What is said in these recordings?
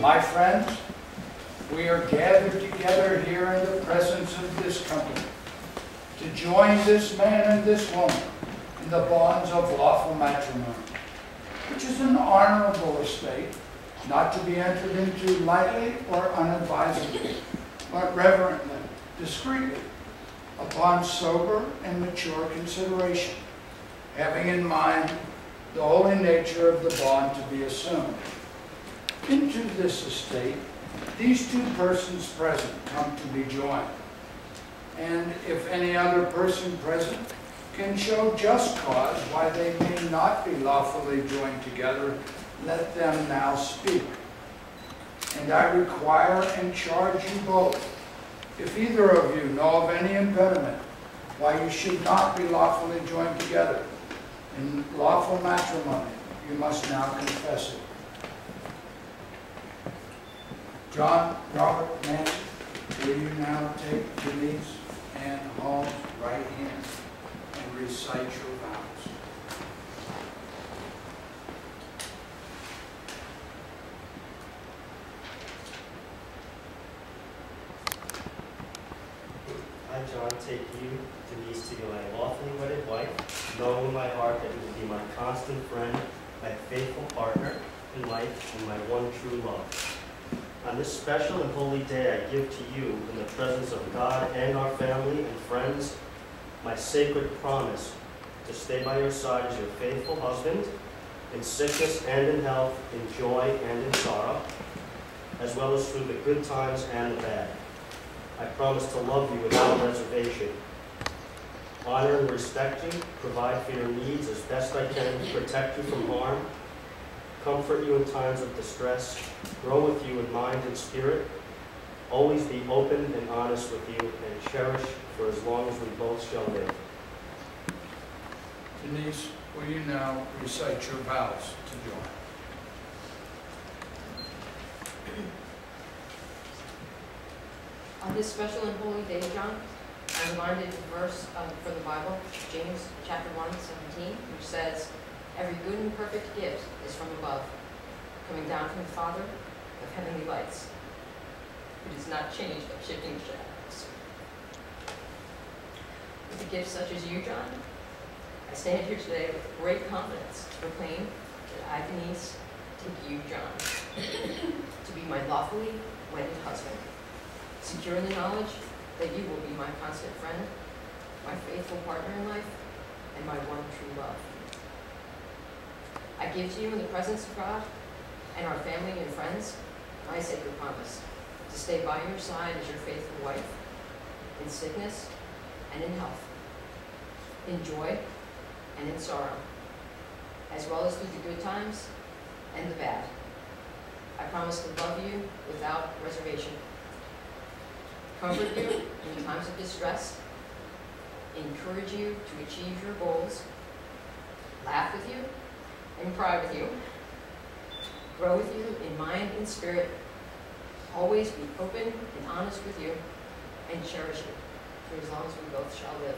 My friends, we are gathered together here in the presence of this company to join this man and this woman in the bonds of lawful matrimony, which is an honorable estate, not to be entered into lightly or unadvisedly, but reverently, discreetly, upon sober and mature consideration, having in mind the holy nature of the bond to be assumed. Into this estate, these two persons present come to be joined. And if any other person present can show just cause why they may not be lawfully joined together, let them now speak. And I require and charge you both, if either of you know of any impediment why you should not be lawfully joined together in lawful matrimony, you must now confess it. John Robert Manson, will you now take Denise and Hall's right hand and recite your vows? I, John, take you, Denise, to be my lawfully wedded wife, knowing in my heart that you will be my constant friend, my faithful partner in life, and my one true love. On this special and holy day, I give to you, in the presence of God and our family and friends, my sacred promise to stay by your side as your faithful husband, in sickness and in health, in joy and in sorrow, as well as through the good times and the bad. I promise to love you without reservation, honor and respect you, provide for your needs as best I can, protect you from harm, comfort you in times of distress, grow with you in mind and spirit, always be open and honest with you, and cherish for as long as we both shall live. Denise, will you now recite your vows to John? On this special and holy day, John, I'm reminded of the verse from the Bible, James chapter 1:17, which says, "Every good and perfect gift is from above, coming down from the Father of heavenly lights, who does not change by shifting shadows." With a gift such as you, John, I stand here today with great confidence to proclaim that I, Denise, take you, John, to be my lawfully wedded husband, secure in the knowledge that you will be my constant friend, my faithful partner in life, and my one true love. I give to you in the presence of God and our family and friends my sacred promise to stay by your side as your faithful wife, in sickness and in health, in joy and in sorrow, as well as through the good times and the bad. I promise to love you without reservation, comfort you in times of distress, encourage you to achieve your goals, laugh with you and cry with you, grow with you in mind and spirit, always be open and honest with you, and cherish you for as long as we both shall live.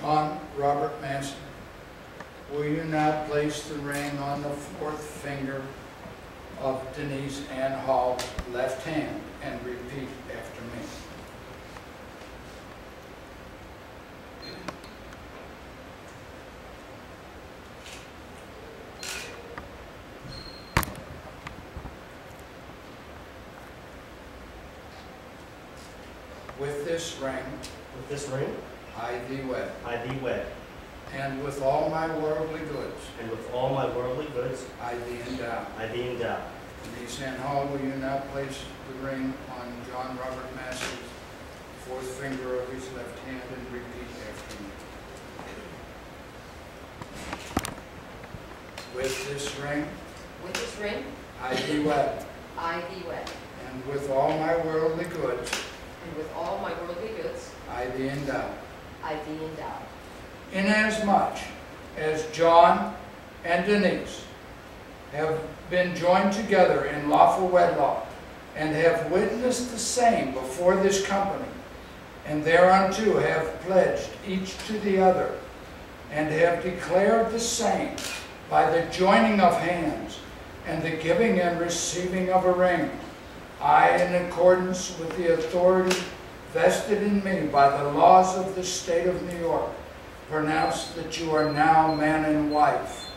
John Robert Manson, will you now place the ring on the fourth finger of Denise Ann Hall's left hand and repeat after me. With this ring, I thee wed, and with all my worldly goods, I thee endow. Denise Ann Hall, will you now place the ring on John Robert Massey's fourth finger of his left hand and repeat after me. With this ring, I thee wed, I thee wed, and with all my worldly goods, and with all my worldly goods, I thee endow. I thee endow. Inasmuch as John and Denise have been joined together in lawful wedlock, and have witnessed the same before this company, and thereunto have pledged each to the other, and have declared the same by the joining of hands, and the giving and receiving of a ring, I, in accordance with the authority vested in me by the laws of the state of New York, pronounce that you are now man and wife.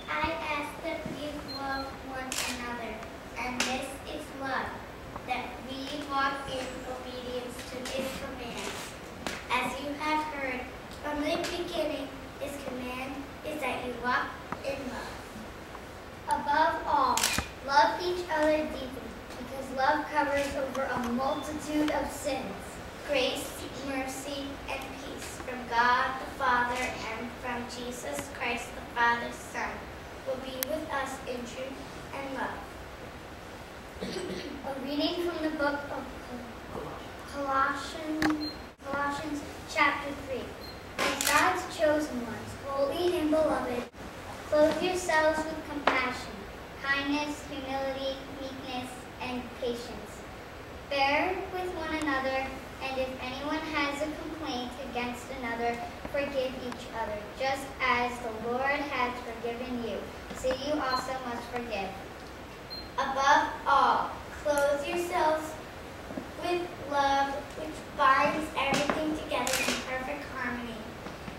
I ask that we love one another, and this is love, that we walk in obedience to His commands. As you have heard from the beginning, His command is that you walk in love. Above all, love each other deeply, because love covers over a multitude of sins. Grace, mercy, and peace from God the Father and from Jesus Christ the Father's Son will be with us in truth and love. A reading from the book of Colossians chapter 3. As God's chosen ones, holy and beloved, clothe yourselves with compassion, kindness, humility, meekness, and patience. Bear with one another, and if anyone has a complaint against another, forgive each other, just as the Lord has forgiven you, so you also must forgive. Above all, clothe yourselves with love, which binds everything together in perfect harmony,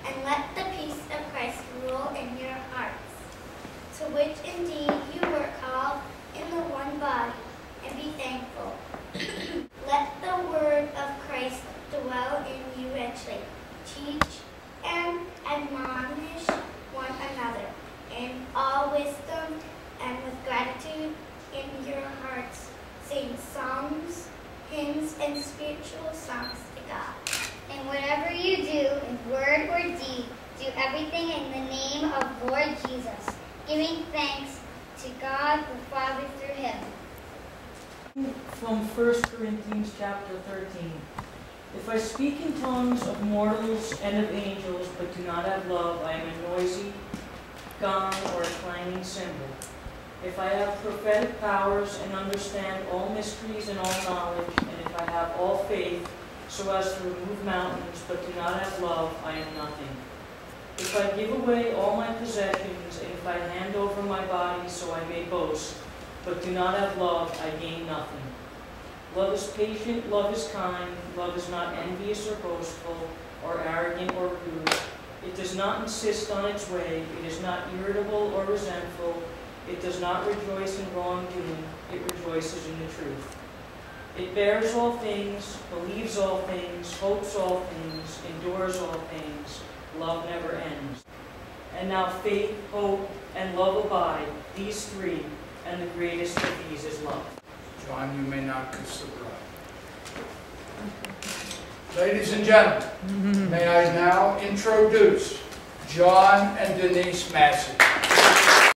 and let the peace of Christ rule in your hearts, to which indeed you were called in the one body, and be thankful. Let the word of Christ dwell in you richly. Teach and admonish one another in all wisdom and with gratitude in your hearts. Sing psalms, hymns, and spiritual songs to God. And whatever you do, in word or deed, do everything in the name of Lord Jesus, giving thanks to God the Father through Him. From 1 Corinthians chapter 13. If I speak in tongues of mortals and of angels, but do not have love, I am a noisy gong or a clanging cymbal. If I have prophetic powers and understand all mysteries and all knowledge, and if I have all faith so as to remove mountains, but do not have love, I am nothing. If I give away all my possessions, and if I hand over my body so I may boast, but do not have love, I gain nothing. Love is patient, love is kind, love is not envious or boastful, or arrogant or rude. It does not insist on its way, it is not irritable or resentful, it does not rejoice in wrongdoing, it rejoices in the truth. It bears all things, believes all things, hopes all things, endures all things, love never ends. And now faith, hope, and love abide, these three, and the greatest of these is love. John, you may now kiss the bride. Ladies and gentlemen, may I now introduce John and Denise Massey.